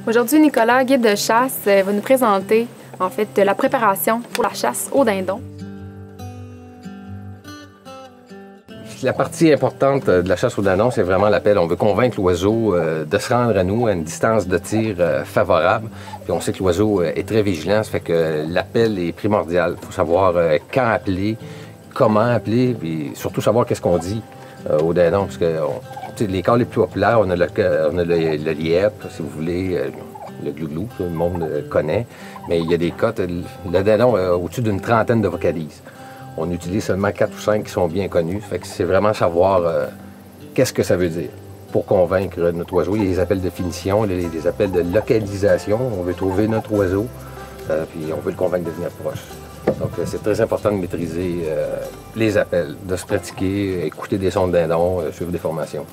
Aujourd'hui, Nicolas, guide de chasse, va nous présenter en fait la préparation pour la chasse au dindon. La partie importante de la chasse au dindon, c'est vraiment l'appel. On veut convaincre l'oiseau de se rendre à nous à une distance de tir favorable. Puis on sait que l'oiseau est très vigilant, ça fait que l'appel est primordial. Il faut savoir quand appeler, comment appeler, puis surtout savoir qu'est-ce qu'on dit au dindon. Parce que les cas les plus populaires, on a le lièvre, si vous voulez, le glouglou, tout le monde connaît. Mais il y a des cas, le dindon a au-dessus d'une trentaine de vocalises. On utilise seulement 4 ou 5 qui sont bien connus. Fait que c'est vraiment savoir qu'est-ce que ça veut dire pour convaincre notre oiseau. Il y a des appels de finition, des appels de localisation. On veut trouver notre oiseau, puis on veut le convaincre de venir proche. Donc c'est très important de maîtriser les appels, de se pratiquer, écouter des sons de dindon, suivre des formations.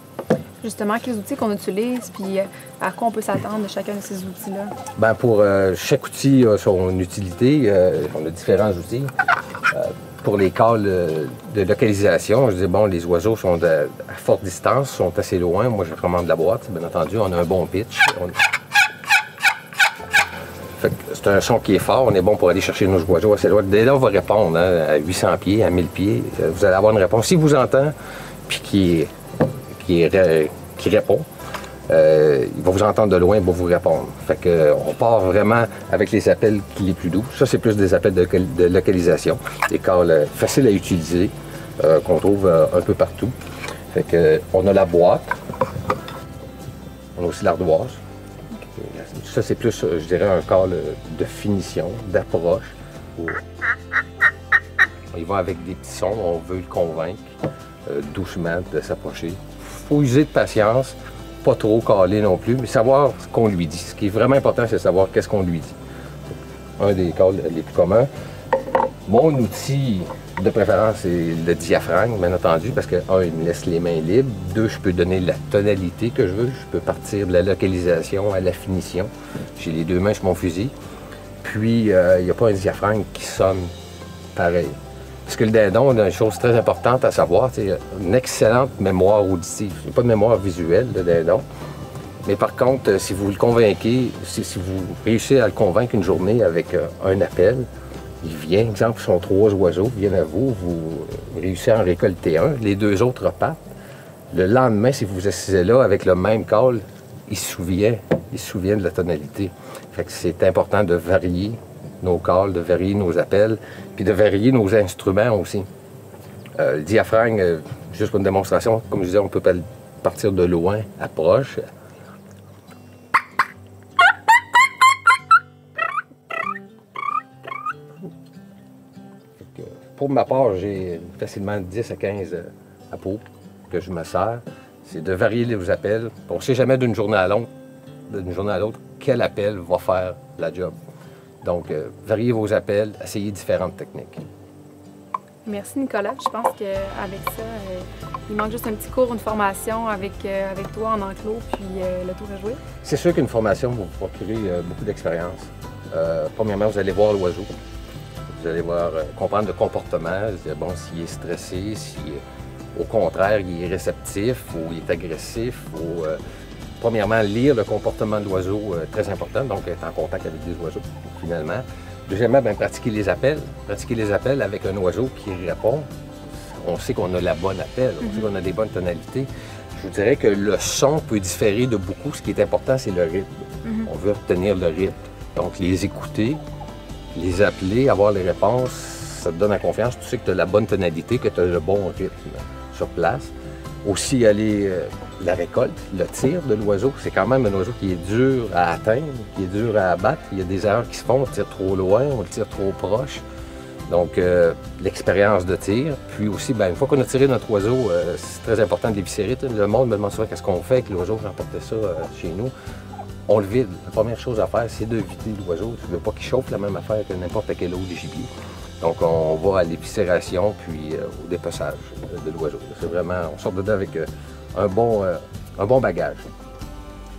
Justement, quels outils qu'on utilise, puis à quoi on peut s'attendre de chacun de ces outils-là? Bien, pour chaque outil a son utilité. On a différents outils. Pour les calls de localisation, je dis, bon, les oiseaux sont à forte distance, sont assez loin. Moi, je recommande la boîte, bien entendu. On a un bon pitch. C'est un son qui est fort. On est bon pour aller chercher nos oiseaux assez loin. Dès là, on va répondre à 800 pieds, à 1000 pieds. Vous allez avoir une réponse. S'il vous entend, puis qui répond, il va vous entendre de loin, il va vous répondre. Fait que, on part vraiment avec les appels les plus doux. Ça, c'est plus des appels de localisation. Des calls faciles à utiliser, qu'on trouve un peu partout. Fait que, on a la boîte. On a aussi l'ardoise. Ça, c'est plus, je dirais, un call de finition, d'approche. On y va avec des petits sons, on veut le convaincre doucement de s'approcher. Il faut user de patience. Pas trop caler non plus, mais savoir ce qu'on lui dit. Ce qui est vraiment important, c'est de savoir qu'est-ce qu'on lui dit. Un des calls les plus communs. Mon outil de préférence, c'est le diaphragme, bien entendu, parce que, un, il me laisse les mains libres. Deux, je peux donner la tonalité que je veux. Je peux partir de la localisation à la finition. J'ai les deux mains sur mon fusil. Puis, il n'y a pas un diaphragme qui sonne pareil. Parce que le dindon, on a une chose très importante à savoir, c'est une excellente mémoire auditive. Il n'y a pas de mémoire visuelle, le dindon. Mais par contre, si vous le convainquez, si vous réussissez à le convaincre une journée avec un appel, il vient, exemple, sont 3 oiseaux, viennent à vous, vous réussissez à en récolter un, les 2 autres repartent. Le lendemain, si vous vous assisez là avec le même call, il se souvient de la tonalité. Fait que c'est important de varier nos calls, de varier nos appels, puis de varier nos instruments aussi. Le diaphragme, juste pour une démonstration, comme je disais, on peut partir de loin, à proche. Pour ma part, j'ai facilement 10 à 15 à peau que je me sers. C'est de varier les appels. On ne sait jamais d'une journée à l'autre, quel appel va faire la job. Donc, variez vos appels, essayez différentes techniques. Merci Nicolas. Je pense qu'avec ça, il manque juste un petit cours, une formation avec toi en enclos, puis le tour est joué. C'est sûr qu'une formation va vous procurer beaucoup d'expérience. Premièrement, vous allez voir l'oiseau. Vous allez comprendre le comportement, bon, s'il est stressé, si au contraire, il est réceptif ou il est agressif. Premièrement, lire le comportement de l'oiseau, très important, donc être en contact avec des oiseaux, finalement. Deuxièmement, bien, pratiquer les appels. Pratiquer les appels avec un oiseau qui répond. On sait qu'on a la bonne appel, on sait qu'on a des bonnes tonalités. Je vous dirais que le son peut différer de beaucoup. Ce qui est important, c'est le rythme. On veut obtenir le rythme. Donc, les écouter, les appeler, avoir les réponses, ça te donne la confiance. Tu sais que tu as la bonne tonalité, que tu as le bon rythme sur place. Aussi, aller la récolte, le tir de l'oiseau. C'est quand même un oiseau qui est dur à atteindre, qui est dur à abattre. Il y a des erreurs qui se font, on le tire trop loin, on le tire trop proche. Donc, l'expérience de tir. Puis aussi, bien, une fois qu'on a tiré notre oiseau, c'est très important de l'éviscérer. Le monde me demande souvent qu'est-ce qu'on fait avec l'oiseau. J'emportais ça chez nous. On le vide. La première chose à faire, c'est de vider l'oiseau. Tu ne veux pas qu'il chauffe la même affaire que n'importe quel autre gibier. Donc, on va à l'éviscération puis au dépeçage de l'oiseau. C'est vraiment, on sort dedans avec un bon bagage.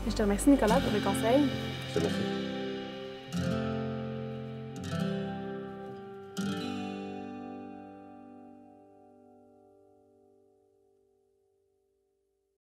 Je te remercie, Nicolas, pour le conseil. Je te remercie.